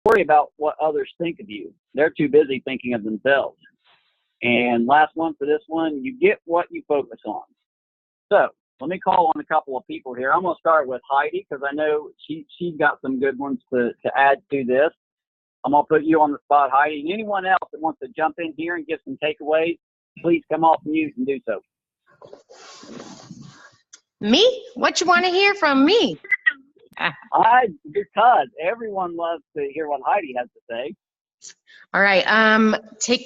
worry about what others think of you. They're too busy thinking of themselves. And last one for this one, you get what you focus on. So let me call on a couple of people here. I'm going to start with Heidi because I know she's got some good ones to add to this. I'm going to put you on the spot, Heidi. And anyone else that wants to jump in here and give some takeaways, please come off mute and do so. Me? What you want to hear from me? Because everyone loves to hear what Heidi has to say. All right.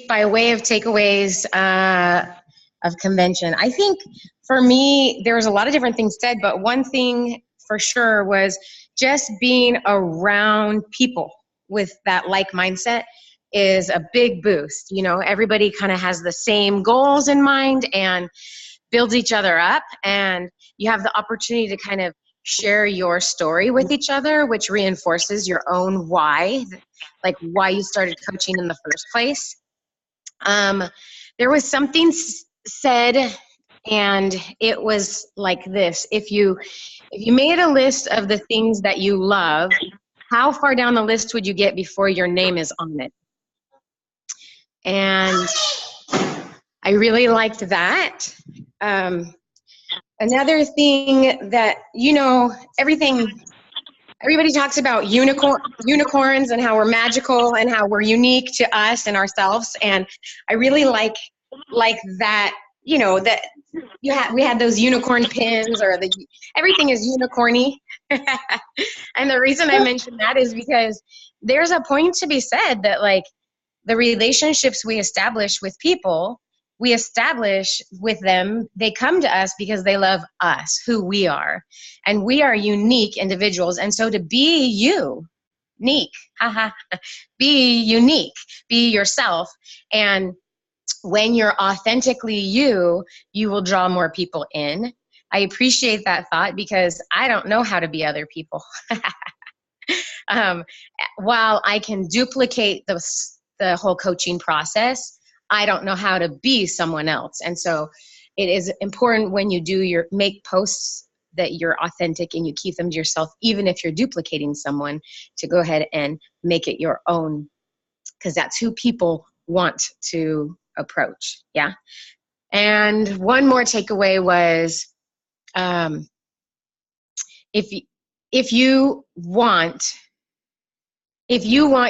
By way of takeaways of convention, I think for me there was a lot of different things said, but one thing for sure was just being around people with that like mindset is a big boost. You know, everybody kind of has the same goals in mind and builds each other up, and you have the opportunity to kind of share your story with each other, which reinforces your own why, like why you started coaching in the first place. There was something said, and it was like this: if you made a list of the things that you love, how far down the list would you get before your name is on it? And I really liked that. Another thing that, you know, everybody talks about unicorns and how we're magical and how we're unique to us and ourselves. And I really like that, you know, that we had those unicorn pins, or everything is unicorny. And the reason I mention that is because there's a point to be said that, like, the relationships we establish with people, we establish with them, they come to us because they love us, who we are. And we are unique individuals. And so to be unique, be unique, be yourself. And when you're authentically you, you will draw more people in. I appreciate that thought because I don't know how to be other people. While I can duplicate the whole coaching process, I don't know how to be someone else. And so it is important when you make posts that you're authentic and you keep them to yourself, even if you're duplicating someone, to go ahead and make it your own, because that's who people want to approach. Yeah. And one more takeaway was, if you want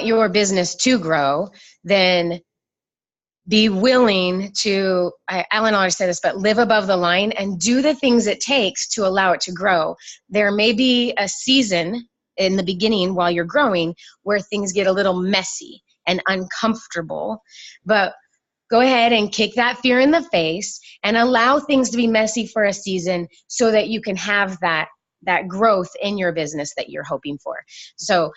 your business to grow, then be willing to, Alan always said this, but live above the line and do the things it takes to allow it to grow. There may be a season in the beginning while you're growing where things get a little messy and uncomfortable, but go ahead and kick that fear in the face and allow things to be messy for a season so that you can have that growth in your business that you're hoping for. So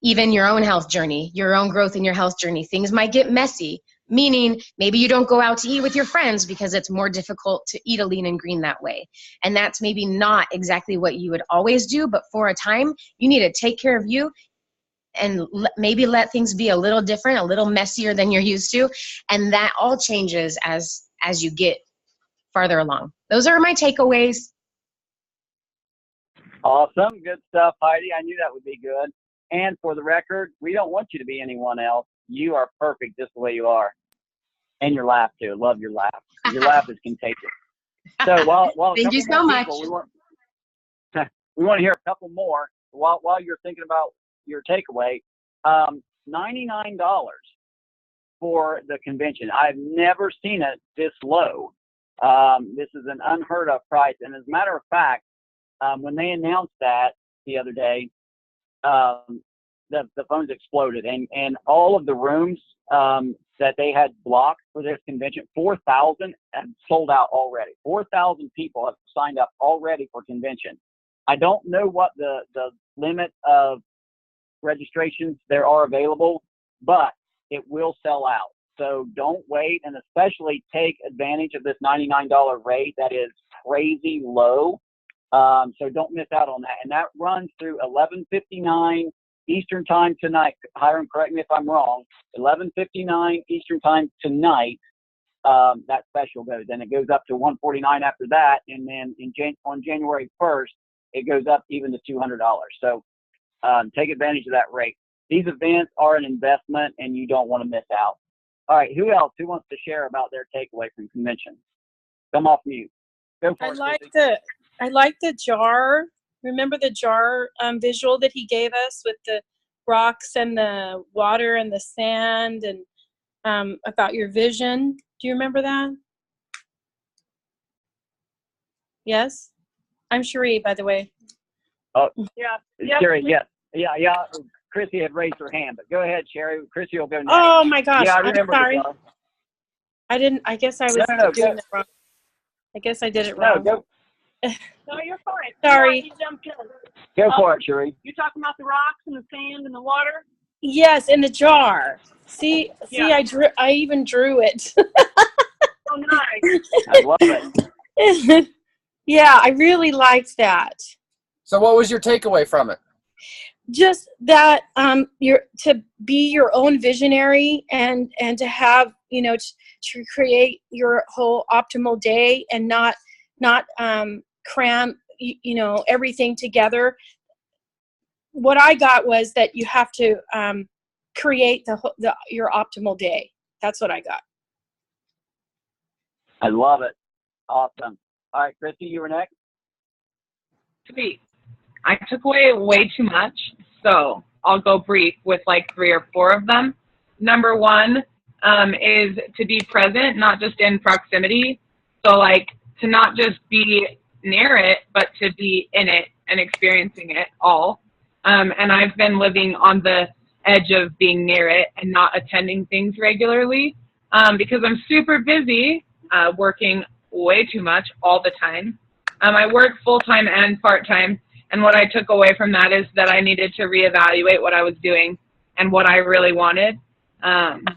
even your own health journey, your own growth in your health journey, things might get messy, meaning maybe you don't go out to eat with your friends because it's more difficult to eat a lean and green that way. And that's maybe not exactly what you would always do, but for a time, you need to take care of you and maybe let things be a little different, a little messier than you're used to. And that all changes as you get farther along. Those are my takeaways. Awesome. Good stuff, Heidi. I knew that would be good. And for the record, we don't want you to be anyone else. You are perfect just the way you are. And your laugh, too. Love your laugh. Your laugh is contagious. So while thank you so much. We want to hear a couple more. While you're thinking about your takeaway, $99 for the convention. I've never seen it this low. This is an unheard of price. And as a matter of fact, when they announced that the other day, the phones exploded, and all of the rooms that they had blocked for this convention, 4,000 have sold out already. 4,000 people have signed up already for convention. I don't know what the limit of registrations there are available, but it will sell out. So don't wait, and especially take advantage of this $99 rate that is crazy low. So don't miss out on that. And that runs through 11:59 Eastern time tonight. Hiram, correct me if I'm wrong. 11:59 Eastern time tonight. That special goes, and it goes up to 149 after that, and then on January 1st, it goes up even to $200. So take advantage of that rate. These events are an investment, and you don't want to miss out. All right, who else? Who wants to share about their takeaway from convention? Come off mute. Go for it, Chrissy. I like the jar. Remember the jar visual that he gave us with the rocks and the water and the sand, and about your vision. Do you remember that? Yes? I'm Cherie, by the way. Oh, yeah. Sherry, yes. Yeah. Chrissy had raised her hand, but go ahead, Sherry. Chrissy will go next. Oh my gosh. Yeah, I remember. I'm sorry. I guess I was doing it wrong. I guess I did it wrong. No, No, you're fine. Sorry. You jumped in. go for it, Sherry. You're talking about the rocks and the sand and the water? Yes, in the jar. See, Yeah. I even drew it. Oh, nice. I love it. Yeah, I really liked that. So what was your takeaway from it? Just that you're to be your own visionary and to have, to create your whole optimal day and not cram everything together. What I got was that you have to create your optimal day. That's what I got. I love it. Awesome. All right, Christy, you were next. Sweet. I took away way too much, so I'll go brief with like 3 or 4 of them. Number 1 is to be present, not just in proximity. So like to not just be near it, but to be in it and experiencing it all. And I've been living on the edge of being near it and not attending things regularly because I'm super busy working way too much all the time. I work full-time and part-time, and what I took away from that is that I needed to reevaluate what I was doing and what I really wanted. And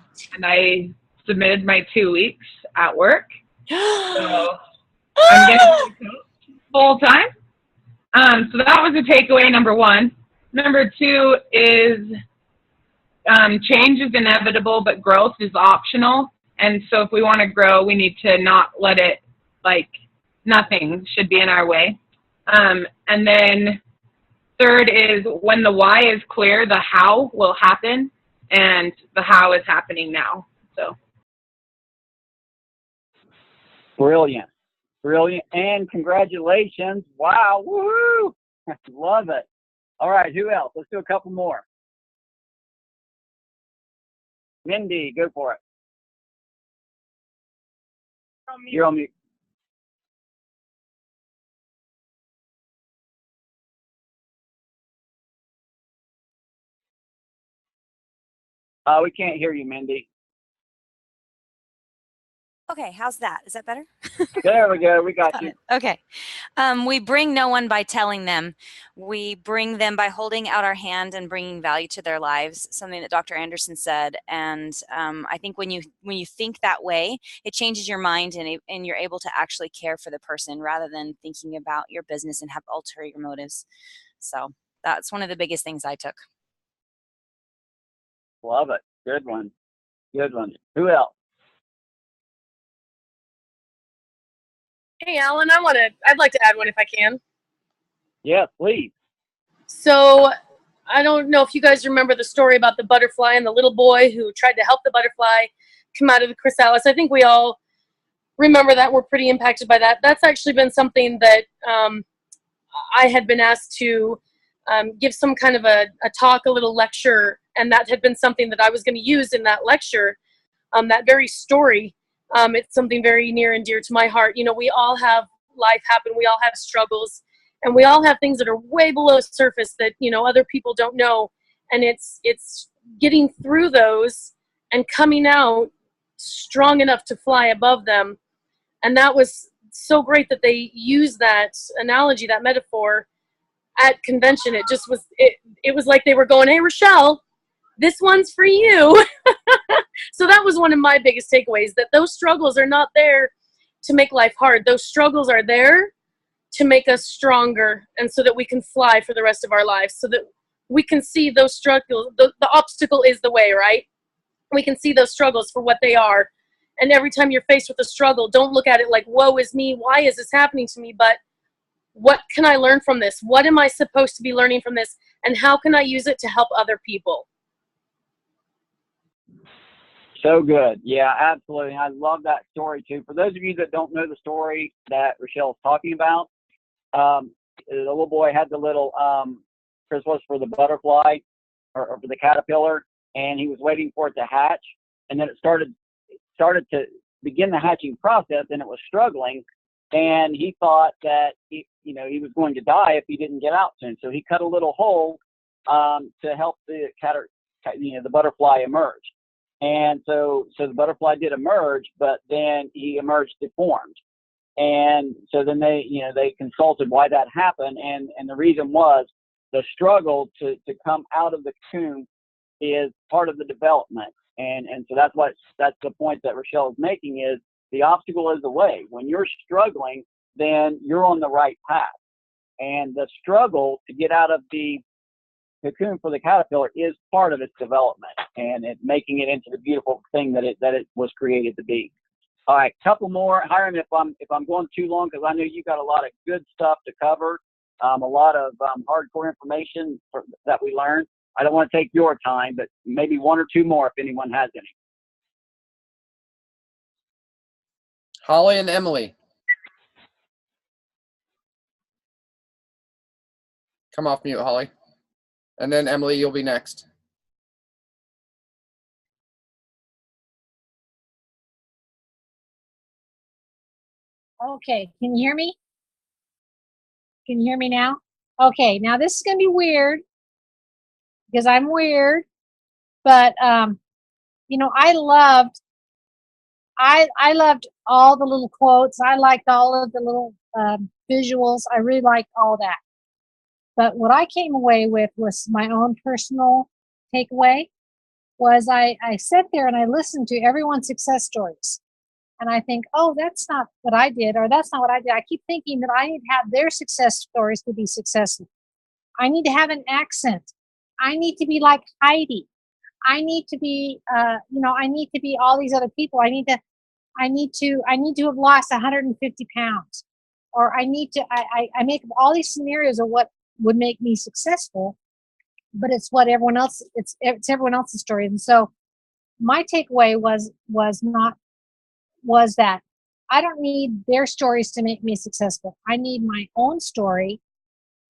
I submitted my 2 weeks at work. So I'm getting full-time. So that was a takeaway, number 1. Number 2 is change is inevitable, but growth is optional. And so if we want to grow, we need to not let it, nothing should be in our way. And then 3rd is when the why is clear, the how will happen, and the how is happening now. So Brilliant. And congratulations. Wow. Woohoo. Love it. All right, who else? Let's do a couple more. Mindy, go for it. You're on mute. We can't hear you, Mindy. Okay, how's that? Is that better? There we go. We got you. Okay. We bring no one by telling them. We bring them by holding out our hand and bringing value to their lives, something that Dr. Anderson said. And I think when you think that way, it changes your mind and you're able to actually care for the person rather than thinking about your business and have ulterior motives. So that's one of the biggest things I took. Love it. Good one. Who else? Hey, Alan, I'd like to add one if I can. Yes, please. So I don't know if you guys remember the story about the butterfly and the little boy who tried to help the butterfly come out of the chrysalis. I think we all remember that. We're pretty impacted by that. That's actually been something that I had been asked to give some kind of a talk, a little lecture, and that had been something that I was going to use in that lecture, that very story. It's something very near and dear to my heart. We all have life happen. We all have struggles, and we all have things that are way below the surface that, other people don't know. And it's getting through those and coming out strong enough to fly above them. And that was so great that they used that analogy, that metaphor at convention. It just was, it was like they were going, hey, Rochelle, this one's for you. So that was one of my biggest takeaways, that those struggles are not there to make life hard. Those struggles are there to make us stronger, and so that we can fly for the rest of our lives, so that we can see those struggles. The obstacle is the way, right? We can see those struggles for what they are. And every time you're faced with a struggle, don't look at it like, woe is me, why is this happening to me? But what can I learn from this? What am I supposed to be learning from this? And how can I use it to help other people? So good. Yeah, absolutely. I love that story too. For those of you that don't know the story that Rochelle's talking about, the little boy had the little chrysalis for the butterfly or for the caterpillar, and he was waiting for it to hatch, and then it started to begin the hatching process, and it was struggling, and he thought that he was going to die if he didn't get out soon. So he cut a little hole to help the butterfly emerge. And so the butterfly did emerge, but then he emerged deformed. And so then they consulted why that happened, and the reason was the struggle to come out of the cocoon is part of the development. And so that's the point that Rochelle is making, is the obstacle is the way. When you're struggling, then you're on the right path. And the struggle to get out of the cocoon for the caterpillar is part of its development and making it into the beautiful thing that it was created to be. All right, couple more. Hiram, if I'm going too long, because I know you got a lot of good stuff to cover, a lot of hardcore information that we learned. I don't want to take your time, but maybe one or two more if anyone has any. Holly and Emily. Come off mute, Holly. And then Emily, you'll be next. Okay, can you hear me? Can you hear me now? Okay, now this is going to be weird because I'm weird, but I loved all the little quotes. I liked all of the little visuals. I really liked all that. But what I came away with was my own personal takeaway was I sat there and I listened to everyone's success stories. And I think, oh, that's not what I did, or that's not what I did. I keep thinking that I need to have their success stories to be successful. I need to have an accent. I need to be like Heidi. I need to be, I need to be all these other people. I need to have lost 150 pounds, or I make up all these scenarios of what would make me successful, but it's what everyone else, it's everyone else's story. And so my takeaway was that I don't need their stories to make me successful. I need my own story,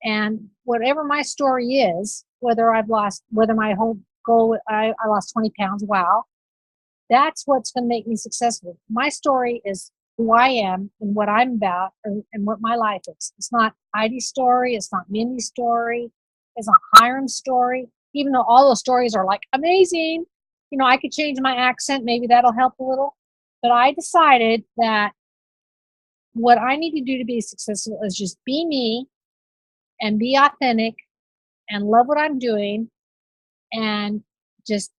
and whatever my story is, whether my whole goal, I lost 20 pounds, wow, that's what's going to make me successful. My story is who I am and what I'm about and what my life is. It's not Heidi's story. It's not Mindy's story. It's not Hiram's story, even though all those stories are like amazing. I could change my accent. Maybe that'll help a little. But I decided that what I need to do to be successful is just be me and be authentic and love what I'm doing and just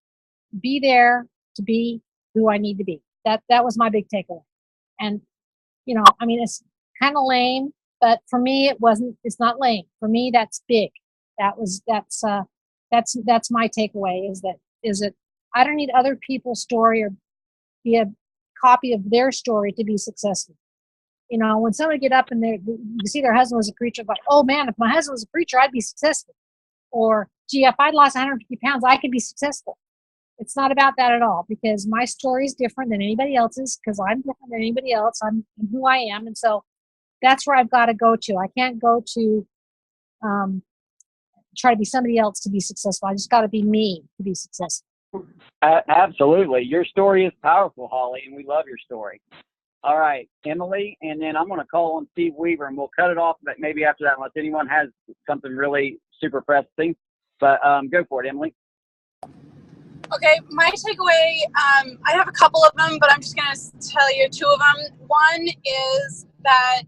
be there to be who I need to be. That was my big takeaway. And, it's kind of lame, but for me, it's not lame. For me, that's big. That's my takeaway is that I don't need other people's story or be a copy of their story to be successful. When somebody get up and you see their husband was a preacher, like, oh man, if my husband was a preacher, I'd be successful. Or, gee, if I'd lost 150 pounds, I could be successful. It's not about that at all, because my story is different than anybody else's, because I'm different than anybody else. I'm who I am. And so that's where I've got to go to. I can't go to try to be somebody else to be successful. I just got to be me to be successful. Absolutely. Your story is powerful, Holly, and we love your story. All right, Emily, and then I'm going to call on Steve Weaver, and we'll cut it off maybe after that, unless anyone has something really super pressing. But go for it, Emily. Okay, my takeaway, I have a couple of them, but I'm just going to tell you two of them. One is that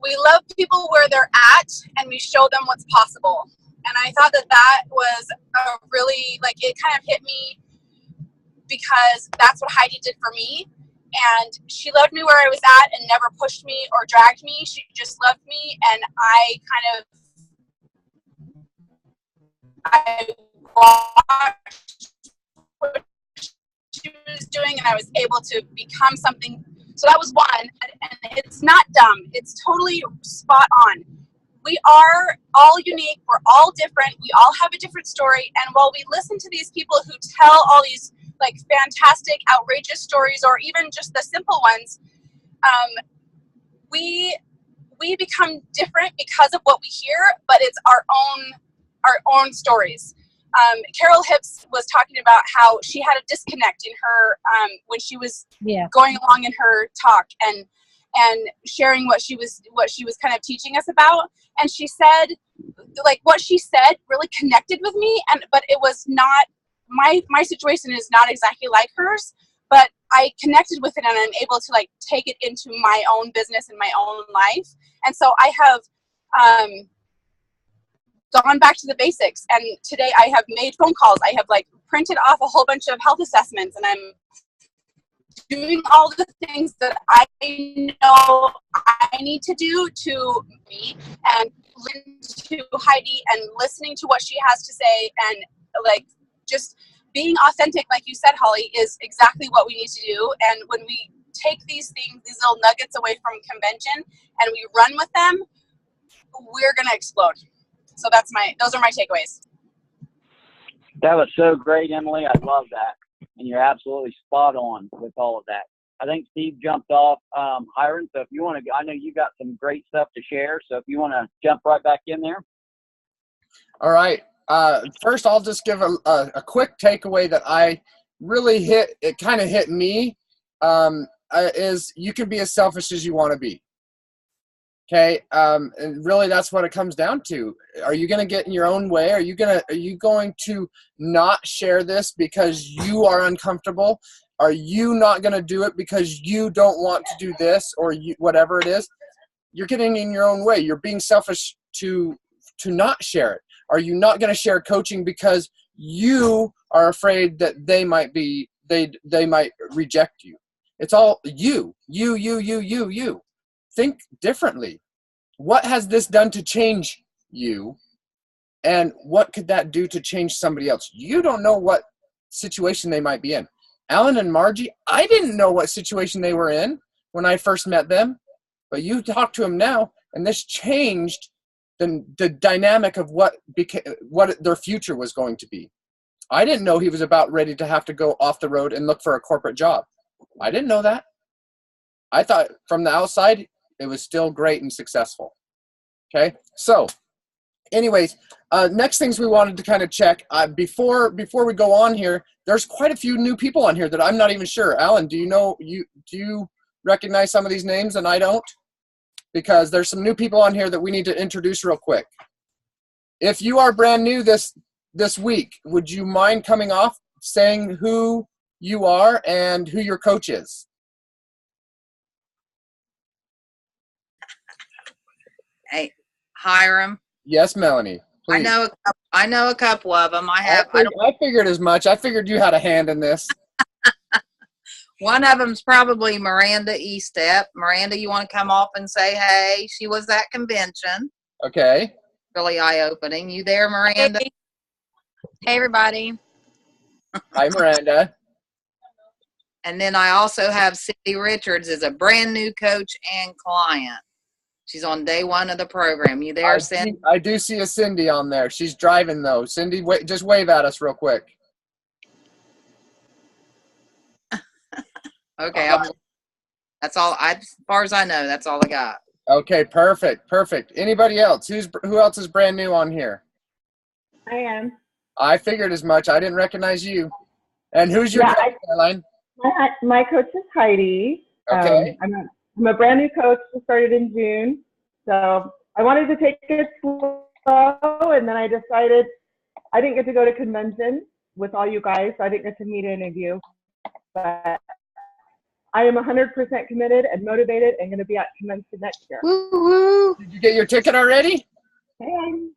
we love people where they're at, and we show them what's possible. And I thought that was a really, it kind of hit me, because that's what Heidi did for me. And she loved me where I was at and never pushed me or dragged me. She just loved me, and I watched what she was doing, and I was able to become something. So that was one, and it's not dumb. It's totally spot on. We are all unique. We're all different. We all have a different story. And while we listen to these people who tell all these like fantastic, outrageous stories, or even just the simple ones, we become different because of what we hear, but it's our own stories. Carol Hips was talking about how she had a disconnect in her when she was going along in her talk and sharing what she was kind of teaching us about. And she said, like, what she said really connected with me, but it was not my situation is not exactly like hers, but I connected with it, and I'm able to like take it into my own business and my own life. And so I have gone back to the basics, and today I have made phone calls. I have like printed off a whole bunch of health assessments, and I'm doing all the things that I know I need to do to me, and listening to Heidi and listening to what she has to say, and like just being authentic, like you said, Holly, is exactly what we need to do. And when we take these things, these little nuggets away from convention, and we run with them, we're gonna explode. So those are my takeaways. That was so great, Emily. I love that. And you're absolutely spot on with all of that. I think Steve jumped off, Hiram. So if you want to, I know you got some great stuff to share. So if you want to jump right back in there. All right. First, I'll just give a quick takeaway that I really kind of hit me, is you can be as selfish as you want to be. Okay. And really that's what it comes down to. Are you going to get in your own way? Are you going to not share this because you are uncomfortable? Are you not going to do it because you don't want to do this, or whatever it is? You're getting in your own way. You're being selfish to not share it. Are you not going to share coaching because you are afraid that they might reject you? It's all you. Think differently. What has this done to change you? And what could that do to change somebody else? You don't know what situation they might be in. Alan and Margie, I didn't know what situation they were in when I first met them, but you talk to them now, and this changed the dynamic of what their future was going to be. I didn't know he was about ready to have to go off the road and look for a corporate job. I didn't know that. I thought from the outside, it was still great and successful. Okay, so anyways, next things we wanted to kind of check before we go on here. There's quite a few new people on here that I'm not even sure. Alan, do you recognize some of these names and I don't? Because there's some new people on here that we need to introduce real quick. If you are brand new this week, would you mind coming off saying who you are and who your coach is? Hey, Hiram. Yes, Melanie. Please. I know a couple of them. I figured as much. I figured you had a hand in this. One of them's probably Miranda Estep. Miranda, you want to come off and say, hey, she was at convention. Okay. Really eye-opening. You there, Miranda? Hey, everybody. Hi, Miranda. And then I also have Cindy Richards as a brand new coach and client. She's on day one of the program. You there, Cindy? I do see a Cindy on there. She's driving, though. Cindy, just wave at us real quick. Okay, that's all. As far as I know, that's all I got. Okay, perfect. Anybody else? Who else is brand new on here? I am. I figured as much. I didn't recognize you. And who's your coach, Caroline? My coach is Heidi. Okay. I'm a brand new coach who started in June. So I wanted to take it slow, and then I decided I didn't get to go to convention with all you guys, so I didn't get to meet any of you. But I am 100% committed and motivated and going to be at convention next year. Woo-hoo. Did you get your ticket already? Hey,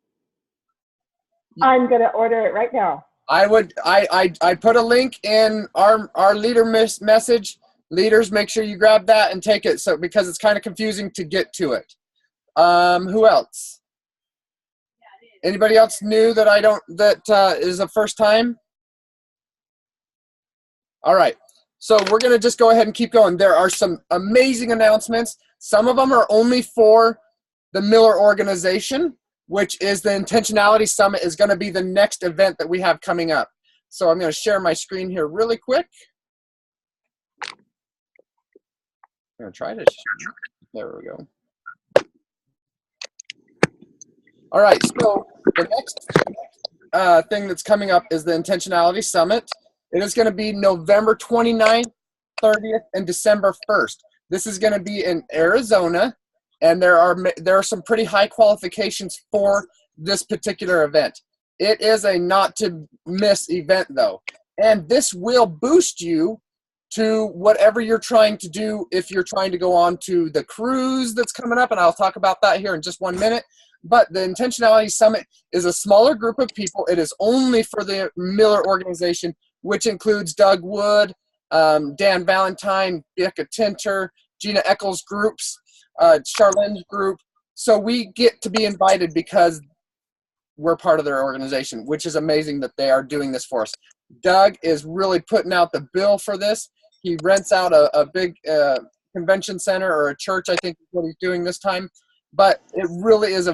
I'm going to order it right now. I put a link in our leader message. Leaders, make sure you grab that and take it, because it's kind of confusing to get to it. Who else? Anybody else new that is the first time? All right. So we're going to just go ahead and keep going. There are some amazing announcements. Some of them are only for the Miller organization, which is the Intentionality Summit is going to be the next event that we have coming up. So I'm going to share my screen here really quick. I'm going to try to share. There we go. All right, so the next thing that's coming up is the Intentionality Summit. It is going to be November 29th, 30th, and December 1st. This is going to be in Arizona, and there are some pretty high qualifications for this particular event. It is a not to miss event though, and this will boost you to whatever you're trying to do if you're trying to go on to the cruise that's coming up, and I'll talk about that here in just 1 minute. But the Intentionality Summit is a smaller group of people. It is only for the Miller organization, which includes Doug Wood, Dan Valentine, Becca Tinter, Gina Eccles groups, Charlene's group. So we get to be invited because we're part of their organization, which is amazing that they are doing this for us. Doug is really putting out the bill for this. He rents out a big convention center or a church, I think is what he's doing this time. But it really is I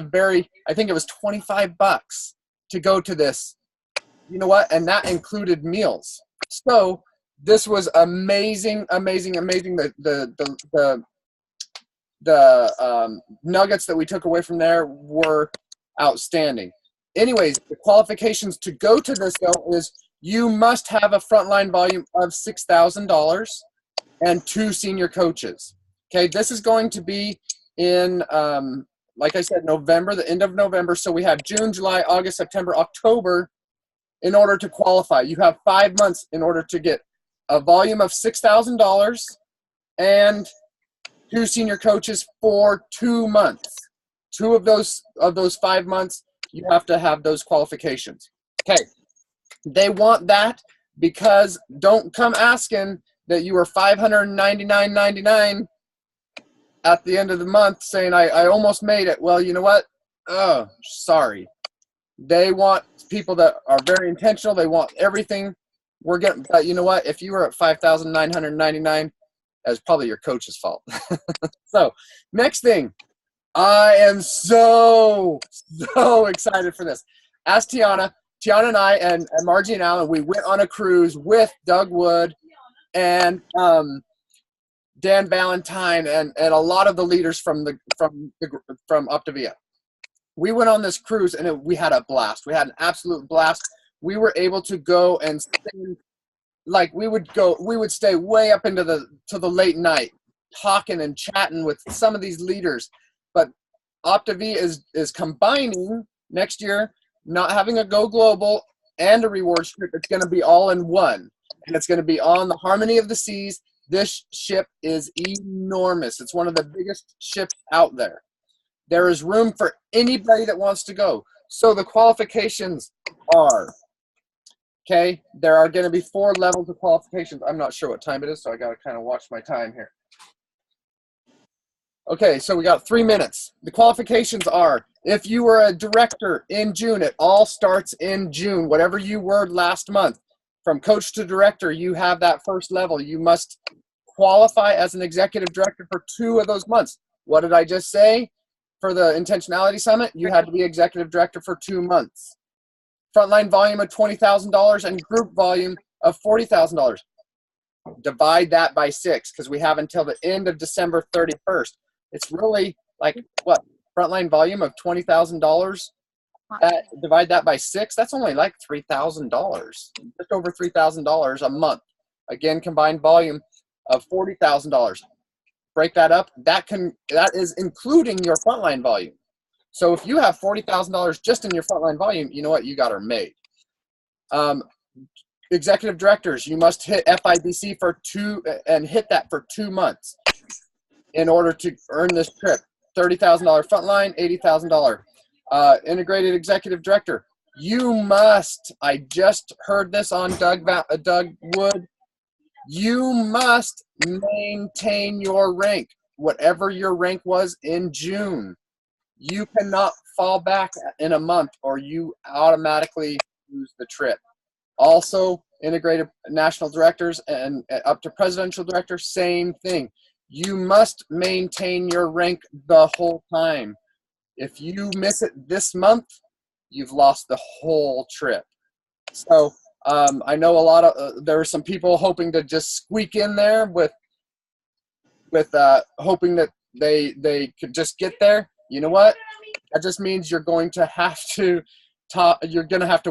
think it was $25 to go to this. You know what? And that included meals. So this was amazing, amazing, amazing. The nuggets that we took away from there were outstanding. Anyways, the qualifications to go to this though is you must have a frontline volume of $6,000 and 2 senior coaches. Okay, this is going to be in, like I said, November, the end of November. So we have June, July, August, September, October in order to qualify. You have 5 months in order to get a volume of $6,000 and 2 senior coaches for 2 months. 2 of those 5 months, you have to have those qualifications. Okay, they want that because don't come asking that you were $599.99 at the end of the month saying, I almost made it. Well, you know what? Oh, sorry. They want people that are very intentional. They want everything. We're getting, but you know what? If you were at $5,999, that's probably your coach's fault. So, next thing. I am so excited for this. Ask Tiana. Tiana and I and Margie and Alan, we went on a cruise with Doug Wood and Dan Valentine and a lot of the leaders from Optavia. We went on this cruise and we had a blast. We had an absolute blast. We were able to go and sing, like we would stay way up into the late night talking and chatting with some of these leaders. But Optavia is combining next year, not having a Go Global and a rewards trip. It's going to be all in one, and it's going to be on the Harmony of the Seas. This ship is enormous. It's one of the biggest ships out there. There is room for anybody that wants to go. So the qualifications are, okay, there are going to be 4 levels of qualifications. I'm not sure what time it is, so I got to kind of watch my time here. Okay, so we got 3 minutes. The qualifications are, if you were a director in June, it all starts in June, whatever you were last month. From coach to director, you have that first level. You must qualify as an executive director for 2 of those months. What did I just say? For the Intentionality Summit, you had to be executive director for 2 months. Frontline volume of $20,000 and group volume of $40,000. Divide that by 6 because we have until the end of December 31st. It's really like what? Frontline volume of $20,000. Divide that by 6. That's only like $3,000, just over $3,000 a month. Again, combined volume of $40,000. Break that up. That is including your frontline volume. So if you have $40,000 just in your frontline volume, you know what? You got her made. Executive directors, you must hit FIBC for 2 and hit that for 2 months in order to earn this trip. $30,000 frontline, $80,000. Integrated executive director, you must, I just heard this on Doug Wood, you must maintain your rank, whatever your rank was in June. You cannot fall back in a month or you automatically lose the trip. Also, integrated national directors and up to presidential director, same thing. You must maintain your rank the whole time. If you miss it this month, you've lost the whole trip. So I know a lot of there were some people hoping to just squeak in there with hoping that they could just get there. You know what? That just means you're going to have to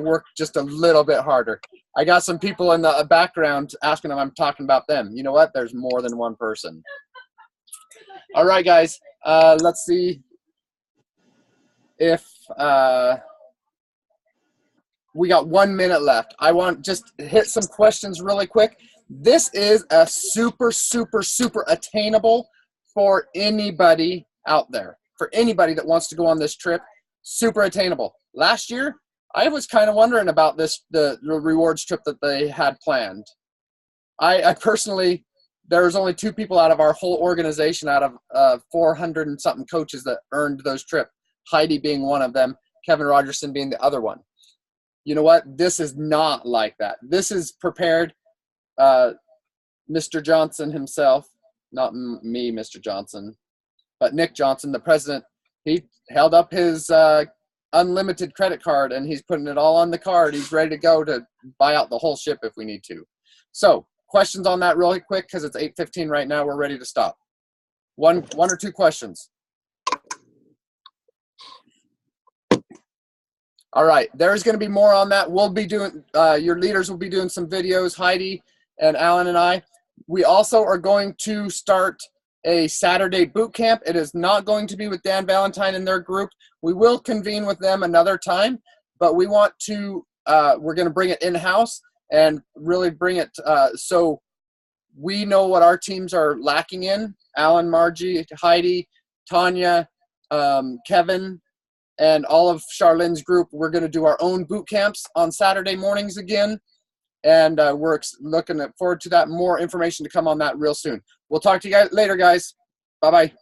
work just a little bit harder. I got some people in the background asking if I'm talking about them. You know what? There's more than one person. All right, guys. Let's see if we got 1 minute left. I want just hit some questions really quick. This is a super, super, super attainable for anybody out there. For anybody that wants to go on this trip, super attainable. Last year, I was kind of wondering about the rewards trip that they had planned. I personally, there was only 2 people out of our whole organization out of 400 and something coaches that earned those trips. Heidi being one of them, Kevin Rogerson being the other one. You know what? This is not like that. This is prepared. Mr. Johnson himself, not me, Mr. Johnson, but Nick Johnson, the president, he held up his unlimited credit card and he's putting it all on the card. He's ready to go to buy out the whole ship if we need to. So questions on that really quick because it's 8:15 right now. We're ready to stop. One or two questions. All right, there's going to be more on that. We'll be doing, your leaders will be doing some videos, Heidi and Alan and I. We also are going to start a Saturday boot camp. It is not going to be with Dan Valentine and their group. We will convene with them another time, but we want to, we're going to bring it in-house and really bring it so we know what our teams are lacking in. Alan, Margie, Heidi, Tanya, Kevin, and all of Charlene's group. We're going to do our own boot camps on Saturday mornings again. And we're looking forward to that. More information to come on that real soon. We'll talk to you guys later, guys. Bye-bye.